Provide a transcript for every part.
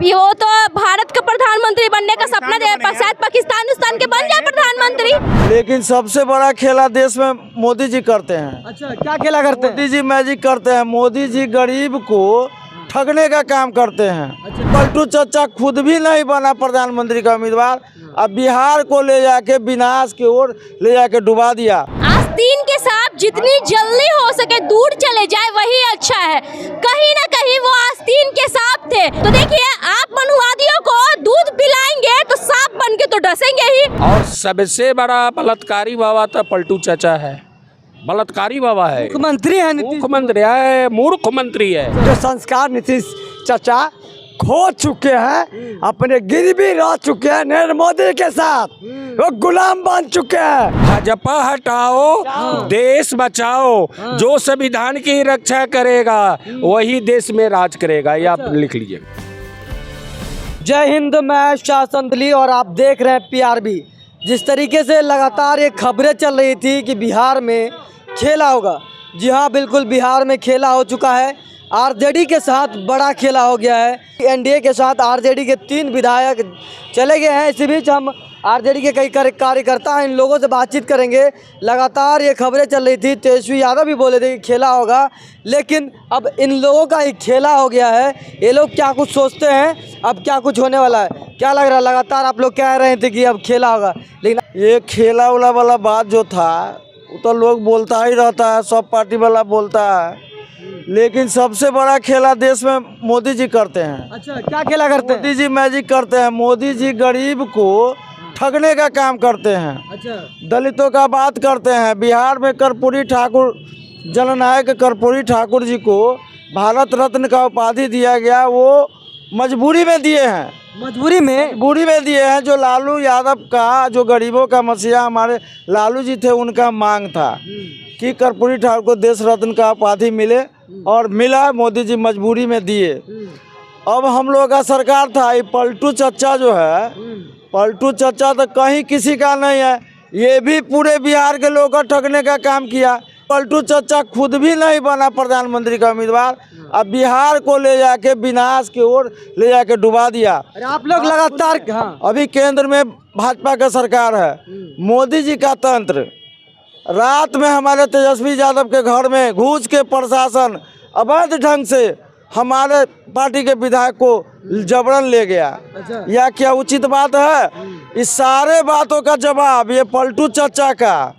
ये वो तो भारत का प्रधानमंत्री बनने का सपना दे, शायद पाकिस्तान के बन जाए प्रधानमंत्री। लेकिन सबसे बड़ा खेला देश में मोदी जी करते हैं। अच्छा, क्या खेला करते हैं? मोदी जी मैजिक करते हैं। मोदी जी गरीब को ठगने का काम करते हैं। पलटू चाचा खुद भी नहीं बना प्रधानमंत्री का उम्मीदवार, अब बिहार को ले जाके विनाश की ओर ले जाके डुबा दिया। आस्तीन के साथ जितनी जल्दी हो सके दूर चले जाए वही अच्छा है। कहीं ना कहीं वो आस्तीन के सांप थे, तो देखिए आप मनुवादियों को दूध पिलाएंगे तो सांप बन के तो डसेंगे ही। और सबसे बड़ा बलात्कारी बाबा तो पलटू चाचा है, बलात्कारी बाबा है, मुख्यमंत्री है, मुख्यमंत्री है, मूर्ख मंत्री है। जो संस्कार नीतीश चाचा खो चुके हैं, अपने गिरवी रह चुके हैं नरेंद्र मोदी के साथ, वो गुलाम बन चुके हैं। भाजपा हटाओ, देश बचाओ, जो संविधान की रक्षा करेगा वही देश में राज करेगा, ये आप लिख लीजिए। जय हिंद, मैं शासन दिल्ली और आप देख रहे हैं PRB। जिस तरीके से लगातार ये खबरें चल रही थी कि बिहार में खेला होगा, जी हाँ बिल्कुल बिहार में खेला हो चुका है। RJD के साथ बड़ा खेला हो गया है। NDA के साथ RJD के 3 विधायक चले गए हैं। इसी बीच हम RJD के कई कार्यकर्ता हैं, इन लोगों से बातचीत करेंगे। लगातार ये खबरें चल रही थी, तेजस्वी यादव भी बोले थे कि खेला होगा, लेकिन अब इन लोगों का ही खेला हो गया है। ये लोग क्या कुछ सोचते हैं, अब क्या कुछ होने वाला है, क्या लग रहा है? लगातार आप लोग कह रहे थे कि अब खेला होगा, लेकिन ये खेला उला वाला बात जो था वो तो लोग बोलता ही रहता है, सब पार्टी वाला बोलता है, लेकिन सबसे बड़ा खेला देश में मोदी जी करते हैं। अच्छा, क्या खेला करते हैं? मोदी जी मैजिक करते हैं। मोदी जी गरीब को ठगने का काम करते हैं। अच्छा, दलितों का बात करते हैं। बिहार में कर्पूरी ठाकुर, जननायक कर्पूरी ठाकुर जी को भारत रत्न का उपाधि दिया गया, वो मजबूरी में दिए हैं। मजबूरी में दिए हैं। जो लालू यादव का, जो गरीबों का मसीहा हमारे लालू जी थे, उनका मांग था कि कर्पूरी ठाकुर को देश रत्न का उपाधि मिले, और मिला। मोदी जी मजबूरी में दिए। अब हम लोग का सरकार था, ये पलटू चच्चा जो है, पलटू चच्चा तो कहीं किसी का नहीं है, ये भी पूरे बिहार के लोगों को ठगने का काम किया। पलटू चच्चा खुद भी नहीं बना प्रधानमंत्री का उम्मीदवार, अब बिहार को ले जाके विनाश की ओर ले जाके डुबा दिया। अरे आप लोग लगातार अभी केंद्र में भाजपा का सरकार है। मोदी जी का तंत्र, रात में हमारे तेजस्वी यादव के घर में घुस के प्रशासन अवैध ढंग से हमारे पार्टी के विधायक को जबरन ले गया। अच्छा। यह क्या उचित बात है? इस सारे बातों का जवाब ये पलटू चच्चा का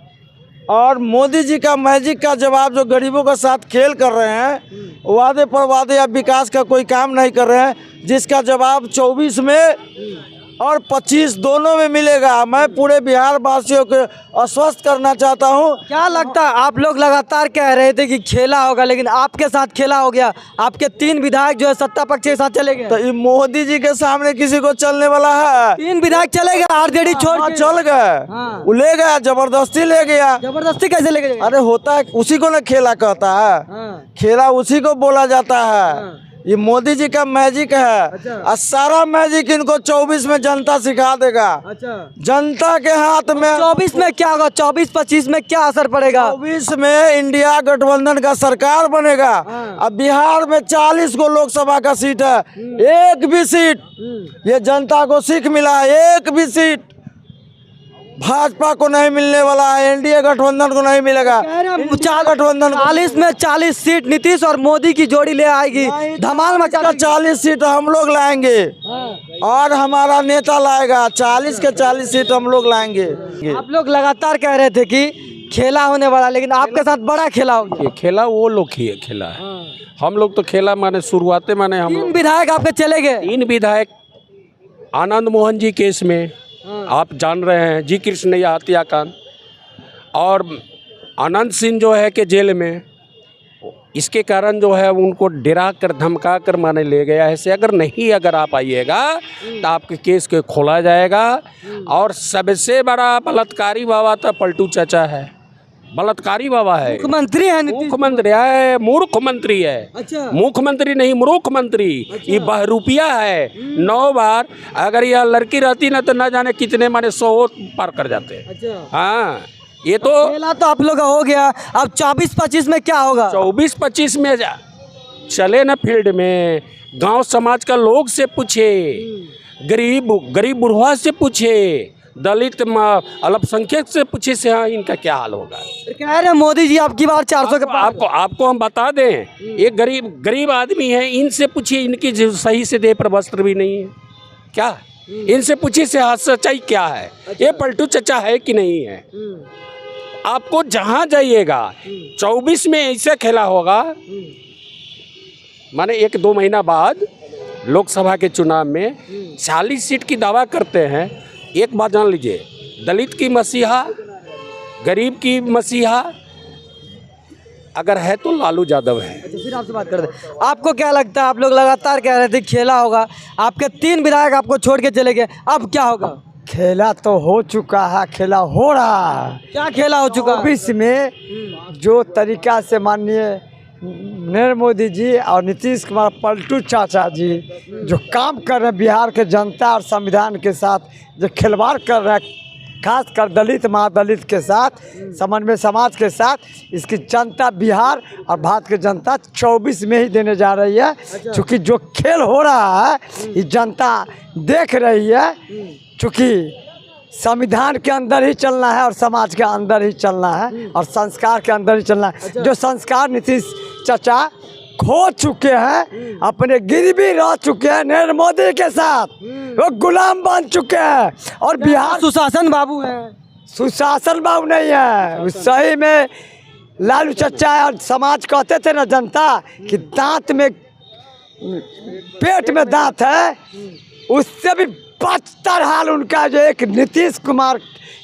और मोदी जी का मैजिक का जवाब, जो गरीबों के साथ खेल कर रहे हैं, वादे पर वादे या विकास का कोई काम नहीं कर रहे हैं, जिसका जवाब 24 में और 25 दोनों में मिलेगा। मैं पूरे बिहार वासियों को आश्वस्त करना चाहता हूं। क्या लगता है? आप लोग लगातार कह रहे थे कि खेला होगा, लेकिन आपके साथ खेला हो गया। आपके 3 विधायक जो है सत्ता पक्ष के साथ चले गए। तो ये मोदी जी के सामने किसी को चलने वाला है? 3 विधायक चले गए, RJD छोड़ के। चल गए। हाँ। वो ले गया, जबरदस्ती ले गया। जबरदस्ती कैसे ले गए? अरे होता है, उसी को ना खेला कहता है। हाँ। खेला उसी को बोला जाता है। हाँ। ये मोदी जी का मैजिक है। अच्छा। और सारा मैजिक इनको 24 में जनता सिखा देगा। अच्छा, जनता के हाथ में 24 में क्या होगा? 24-25 में क्या असर पड़ेगा? 24 में इंडिया गठबंधन का सरकार बनेगा। हाँ। अब बिहार में 40 को लोकसभा का सीट है, एक भी सीट ये जनता को सीख मिला है, एक भी सीट भाजपा को नहीं मिलने वाला है, NDA गठबंधन को नहीं मिलेगा। गठबंधन 40 में 40 सीट नीतीश और मोदी की जोड़ी ले आएगी, धमाल मचा देगी। 40 सीट हम लोग लाएंगे और हमारा नेता लाएगा। 40 के 40 सीट हम लोग लाएंगे। आप लोग लगातार कह रहे थे कि खेला होने वाला, लेकिन आपके साथ बड़ा खेला हो गया। ये खेला वो लोग ही खेला है, हम लोग तो खेला माने शुरुआते माने हम 3 विधायक आपके चले गए। 3 विधायक आनंद मोहन जी केस में, आप जान रहे हैं, जी कृष्ण हत्याकांड, और आनंद सिंह जो है कि जेल में, इसके कारण जो है उनको डरा कर धमका कर माने ले गया है। ऐसे अगर आप आइएगा तो आपके केस को खोला जाएगा। और सबसे बड़ा बलात्कारी बाबा तो पलटू चाचा है, बलात्कारी बाबा है, मुख्यमंत्री है, मुख्यमंत्री है, मूर्ख मंत्री है। अच्छा। मुख्यमंत्री नहीं, मूर्ख मंत्री। अच्छा। ये बहरूपिया है। 9 बार अगर यह लड़की रहती ना तो न जाने कितने माने 100 पार कर जाते। अच्छा। हाँ, ये तो खेला तो आप लोग का हो गया। अब 24-25 में क्या होगा? 24-25 में चले ना फील्ड में, गांव समाज का लोग से पूछे, गरीब बुढ़वा से पूछे, दलित अल्पसंख्यक से पूछे से हाँ इनका क्या हाल होगा। कह रहे मोदी जी आपकी बार 400 के पार। आपको हम बता दें, एक गरीब आदमी है, इनसे पूछिए, इनकी सही से देह पर वस्त्र भी नहीं है क्या, इनसे पूछिए से हाथ सच्चाई क्या है, ये पलटू चचा है कि नहीं है। आपको जहाँ जाइएगा 24 में ऐसा खेला होगा, माने 1-2 महीना बाद लोकसभा के चुनाव में 40 सीट की दावा करते हैं। एक बात जान लीजिए, दलित की मसीहा, गरीब की मसीहा अगर है तो लालू यादव है। अच्छा, फिर आपसे बात करते हैं। आपको क्या लगता है, आप लोग लगातार कह रहे थे खेला होगा, आपके 3 विधायक आपको छोड़ के चले गए, अब क्या होगा? खेला तो हो चुका है, खेला हो रहा है। क्या खेला हो चुका? 24 में जो तरीका से माननीय नरेंद्र मोदी जी और नीतीश कुमार पलटू चाचा जी जो काम कर रहे हैं बिहार के जनता और संविधान के साथ, जो खिलवाड़ कर रहे हैं खासकर दलित महादलित के साथ, समन्वय समाज के साथ, इसकी जनता बिहार और भारत की जनता 24 में ही देने जा रही है। क्योंकि जो खेल हो रहा है ये जनता देख रही है, क्योंकि संविधान के अंदर ही चलना है और समाज के अंदर ही चलना है और संस्कार के अंदर ही चलना है। जो संस्कार नीतीश चाचा खो चुके हैं, अपने गिरवी रह चुके हैं नरेंद्र मोदी के साथ, वो गुलाम बन चुके हैं। और बिहार सुशासन बाबू है, सुशासन बाबू नहीं है, सही में लालू चाचा और समाज कहते थे ना जनता कि दांत में पेट में दांत है, उससे भी बदतर हाल उनका। जो एक नीतीश कुमार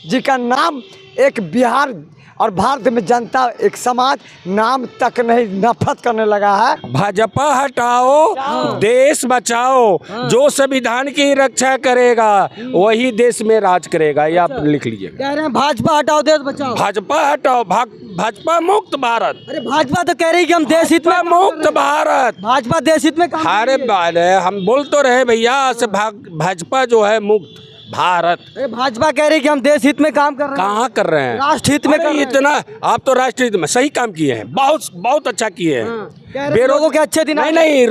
जी का नाम एक बिहार और भारत में जनता एक समाज नाम तक नहीं नफरत करने लगा है। भाजपा हटाओ देश बचाओ, जो संविधान की रक्षा करेगा वही देश में राज करेगा। ये आप लिख लीजिए। कह रहे हैं भाजपा हटाओ देश बचाओ, भाजपा हटाओ, भाजपा मुक्त भारत। अरे भाजपा तो कह रही है कि हम देश हित में मुक्त भारत, भाजपा देश हित में काम अरे हम बोल तो रहे भैया से भाजपा जो है मुक्त भारत। अरे भाजपा कह रही है कि हम देश हित में काम कर रहे हैं। कहाँ कर रहे हैं? राष्ट्र हित में कर रहे हैं। इतना आप तो राष्ट्र हित में सही काम किए हैं, बहुत अच्छा किए हैं। लोगों के अच्छे दिन नहीं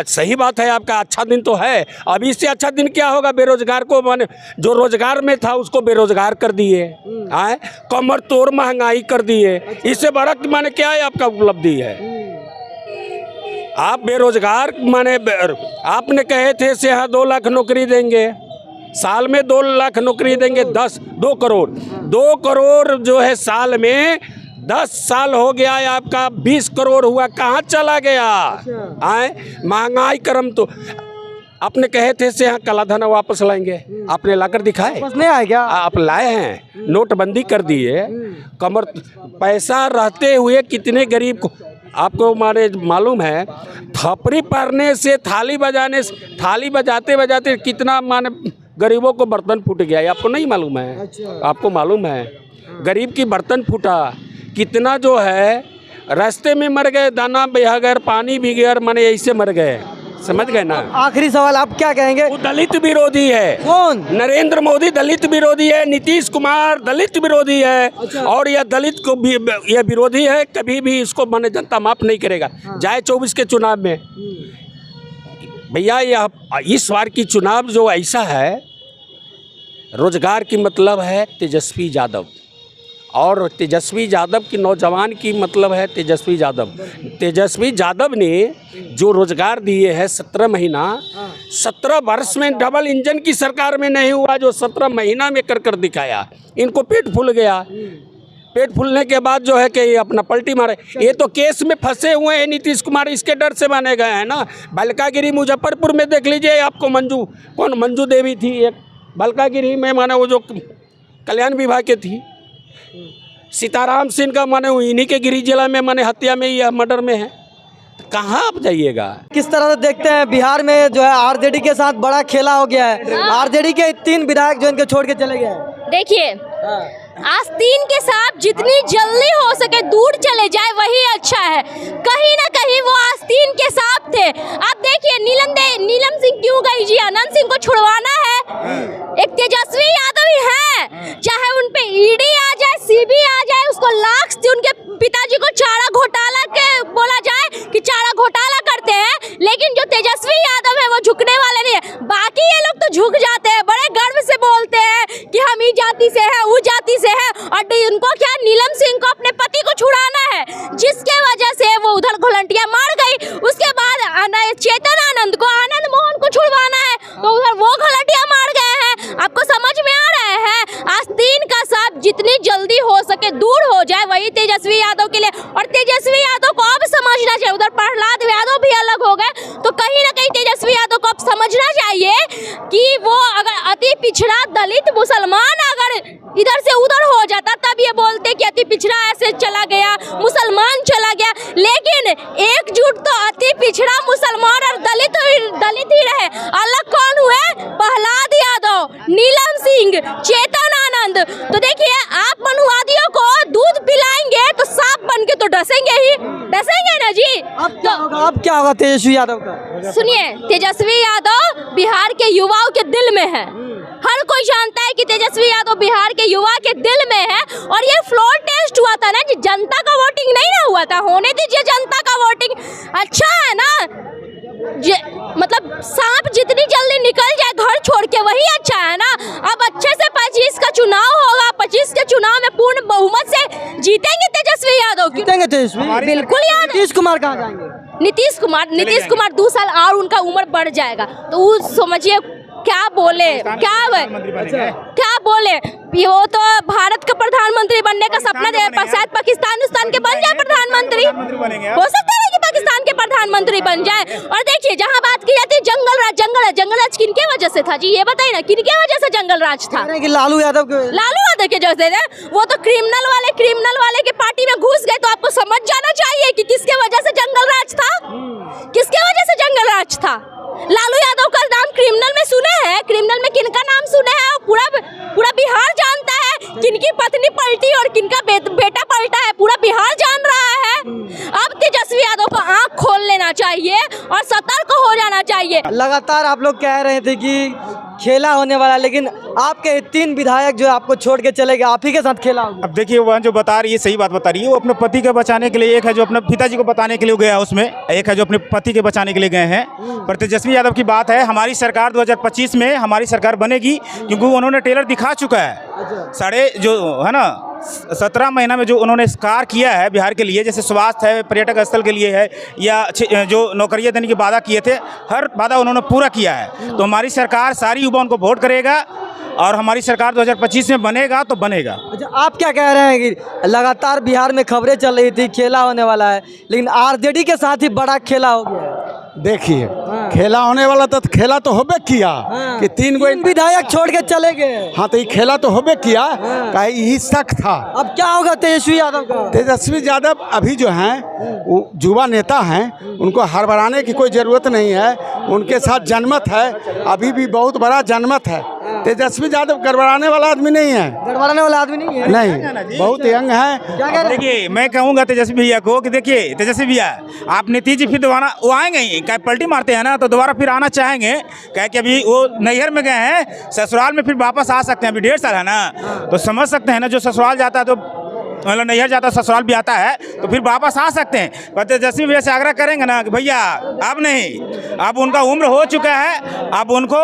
सही बात है, आपका अच्छा दिन तो है। अब इससे अच्छा दिन क्या होगा? बेरोजगार को माने जो रोजगार में था उसको बेरोजगार कर दिए, आए कमर तोड़ महंगाई कर दिए। इससे बड़ा माने क्या है आपका उपलब्धि है? आप बेरोजगार माने आपने कहे थे से हाँ 2 लाख नौकरी देंगे, साल में 2 लाख नौकरी देंगे, 2 करोड़ जो है साल में, 10 साल हो गया है आपका 20 करोड़ हुआ, कहाँ चला गया? आए महंगाई करम तो आपने कहे थे से हाँ काला धन वापस लाएंगे, आपने लाकर दिखाए? वापस नहीं आया क्या? आप लाए हैं, नोटबंदी कर दिए, कमर पैसा रहते हुए कितने गरीब को आपको माने मालूम है? थपड़ी पड़ने से थाली बजाते कितना माने गरीबों को बर्तन फूट गया, ये आपको नहीं मालूम है? अच्छा। आपको मालूम है गरीब की बर्तन फूटा कितना जो है, रास्ते में मर गए, दाना बगैर पानी भी गैर माने ऐसे मर गए, समझ गए ना? आखिरी सवाल आप क्या कहेंगे? वो दलित विरोधी है। कौन? नरेंद्र मोदी दलित विरोधी है, नीतीश कुमार दलित विरोधी है। अच्छा। और यह दलित को भी यह विरोधी है, कभी भी इसको माने जनता माफ नहीं करेगा। जाए 24 के चुनाव में भैया, यह इस बार की चुनाव जो ऐसा है, रोजगार की मतलब है तेजस्वी यादव, और तेजस्वी यादव की नौजवान की मतलब है तेजस्वी यादव ने जो रोजगार दिए हैं 17 महीना, 17 वर्ष में डबल इंजन की सरकार में नहीं हुआ, जो 17 महीना में कर दिखाया। इनको पेट फूल गया, पेट फूलने के बाद जो है कि ये अपना पलटी मारे। ये तो केस में फंसे हुए हैं नीतीश कुमार, इसके डर से माने गए हैं ना। बलकागिरी मुजफ्फरपुर में देख लीजिए, आपको मंजू देवी थी एक बलकागिरी में, माने वो जो कल्याण विभाग के थी। सीताराम सिंह का माने इन्हीं के गिरी जिला में माने हत्या में या मर्डर में है। कहाँ आप जाइएगा? किस तरह से देखते हैं बिहार में जो है आरजेडी के साथ बड़ा खेला हो गया है? आरजेडी के 3 विधायक जो इनके छोड़ के चले गए। देखिए आस्तीन के साथ जितनी जल्दी हो सके दूर चले जाए वही अच्छा है। कहीं ना कहीं वो आस्तीन के साथ थे। अब देखिए नीलम सिंह क्यों गई जी? अनंत सिंह को छुड़वाना है। एक तेजस्वी यादव ही है, चाहे उन पे ईडी आ जाए, सीबी आ जाए, उसको लाख से उनके पिताजी को चारा घोटाला के बोला जाए कि चारा घोटाला करते हैं, कि वो अगर अति पिछड़ा दलित मुसलमान अगर इधर से उधर हो जाता तब ये बोलते कि अति पिछड़ा ऐसे चला गया, मुसलमान चला गया। लेकिन एकजुट तो अति पिछड़ा मुसलमान और दलित ही रहे। अलग कौन हुए? प्रहलाद यादव, नीलम सिंह, चेतन आनंद। तो देखिए, आप मनुवादियों को दूध पिलाएंगे तो सांप बन के तो डसेंगे ही, डसेंगे ना जी। अब क्या होगा तेजस्वी यादव का? सुनिए, तेजस्वी यादव बिहार के युवाओं के दिल में है। हर कोई जानता है कि तेजस्वी यादव बिहार के युवा के दिल में है। और ये फ्लोर टेस्ट हुआ था ना जी, जनता का वोटिंग नहीं ना हुआ था। होने दीजिए जनता का वोटिंग, अच्छा है ना। मतलब सांप जितनी जल्दी निकल जाए घर छोड़ के वही अच्छा है ना। अब अच्छे से 25 का चुनाव होगा, 25 के चुनाव में पूर्ण बहुमत से जीतेंगे तेजस्वी यादव। जीतेंगे तेजस्वी? बिल्कुल यार। नीतीश कुमार कहाँ जाएंगे? नीतीश कुमार 2 साल और उनका उम्र बढ़ जाएगा। तो वो समझिए क्या बोले, क्या बोले। वो तो भारत का प्रधानमंत्री बनने का सपना दे, शायद पाकिस्तान के बन जाए प्रधानमंत्री। हो सकता है कि पाकिस्तान के प्रधानमंत्री बन जाए। और देखिए, जहाँ बात की जाती है जंगल राज किनके वजह से था जी? ये बताइए ना, किनके वजह से जंगल राज था? कि लालू यादव के जैसे थे। वो तो क्रिमिनल वाले के पार्टी में घुस गए। तो आपको समझ जाना चाहिए कि किसके वजह से जंगल राज था, किसके वजह से जंगल राज था। लालू यादव का नाम क्रिमिनल में सुने हैं? क्रिमिनल में किनका नाम सुने हैं? पूरा बिहार जानता है किनकी पत्नी पलटी और किनका बेटा पलटा है, पूरा बिहार जान रहा है। अब तेजस्वी यादव को आंख खोल लेना चाहिए और सतर्क हो जाना चाहिए। लगातार आप लोग कह रहे थे कि खेला होने वाला, लेकिन आपके 3 विधायक जो आपको छोड़ के चले गए, आप ही के साथ खेला होगा। अब देखिए, वह जो बता रही है सही बात बता रही है। वो अपने पति को बचाने के लिए, एक है जो अपने पिताजी को बताने के लिए गया उसमें, एक है जो अपने पति के बचाने के लिए गए हैं। पर तेजस्वी यादव की बात है, हमारी सरकार 2025 में हमारी सरकार बनेगी, क्योंकि उन्होंने ट्रेलर दिखा चुका है। साढ़े जो है ना 17 महीना में जो उन्होंने कार्य किया है बिहार के लिए, जैसे स्वास्थ्य है, पर्यटक स्थल के लिए है, या जो नौकरियां देने की वादा किए थे, हर वादा उन्होंने पूरा किया है। तो हमारी सरकार सारी युवा उनको वोट करेगा और हमारी सरकार 2025 में बनेगा तो बनेगा। अच्छा, आप क्या कह रहे हैं कि लगातार बिहार में खबरें चल रही थी खेला होने वाला है, लेकिन आरजेडी के साथ ही बड़ा खेला हो गया है? देखिए, खेला होने वाला तो खेला तो होबे किया कि 3 विधायक छोड़ के चले गए। हाँ, तो ये खेला तो होबे किया, कहीं यही शक था। अब क्या होगा तेजस्वी यादव का? तेजस्वी यादव अभी जो हैं वो युवा नेता हैं, उनको हड़बड़ाने की कोई ज़रूरत नहीं है। उनके साथ जनमत है, अभी भी बहुत बड़ा जनमत है। तेजस्वी यादव गड़बड़ाने वाला आदमी नहीं है। गड़बड़ाने वाला आदमी नहीं है? नहीं, बहुत यंग है। क्या कह रहे हैं? देखिए, मैं कहूँगा तेजस्वी भैया को कि देखिए तेजस्वी भैया, आप नीतीश जी फिर दोबारा वो आएंगे ही, क्या पलटी मारते हैं ना तो दोबारा फिर आना चाहेंगे। क्या कि अभी वो नैहर में गए हैं, ससुराल में फिर वापस आ सकते हैं। अभी 1.5 साल है ना, तो समझ सकते हैं ना, जो ससुराल जाता है तो मतलब नैहर जाता है, ससुराल भी आता है, तो फिर वापस आ सकते हैं। पर तेजस्वी भैया से आग्रह करेंगे ना कि भैया अब नहीं, अब उनका उम्र हो चुका है, अब उनको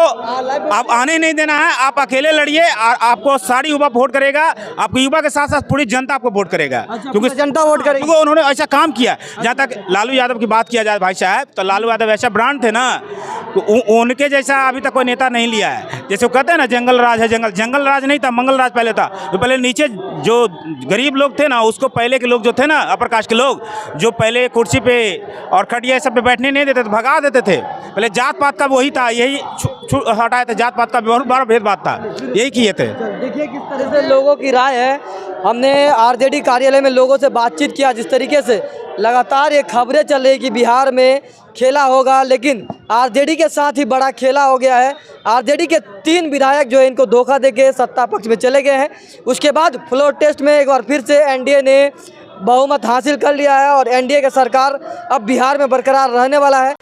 अब आने नहीं देना है। आप अकेले लड़िए और आपको सारी युवा वोट करेगा, आपको युवा के साथ साथ पूरी जनता आपको वोट करेगा। क्योंकि जनता वोट करेगी, क्योंकि उन्होंने ऐसा काम किया। जहाँ तक लालू यादव की बात किया जाए भाई साहब, तो लालू यादव ऐसा ब्रांड थे ना, तो उनके जैसा अभी तक कोई नेता नहीं लिया है। जैसे वो कहते हैं ना जंगल राज है, जंगल राज नहीं था, मंगल राज पहले था। तो पहले नीचे जो गरीब लोग थे ना, उसको पहले के लोग जो थे ना, अपर कास्ट के लोग, जो पहले कुर्सी पे और खटिया सब पे बैठने नहीं देते थे, भगा देते थे। पहले जात पात का वही था, यही हटाया था, जात पात का बहुत बड़ा भेदभाव था, यही किए थे। देखिए किस तरह से लोगों की राय है। हमने आरजेडी कार्यालय में लोगों से बातचीत किया, जिस तरीके से लगातार ये खबरें चल रही कि बिहार में खेला होगा, लेकिन आरजेडी के साथ ही बड़ा खेला हो गया है। आरजेडी के 3 विधायक जो है इनको धोखा देके सत्ता पक्ष में चले गए हैं। उसके बाद फ्लोर टेस्ट में एक बार फिर से एनडीए ने बहुमत हासिल कर लिया है और एनडीए की सरकार अब बिहार में बरकरार रहने वाला है।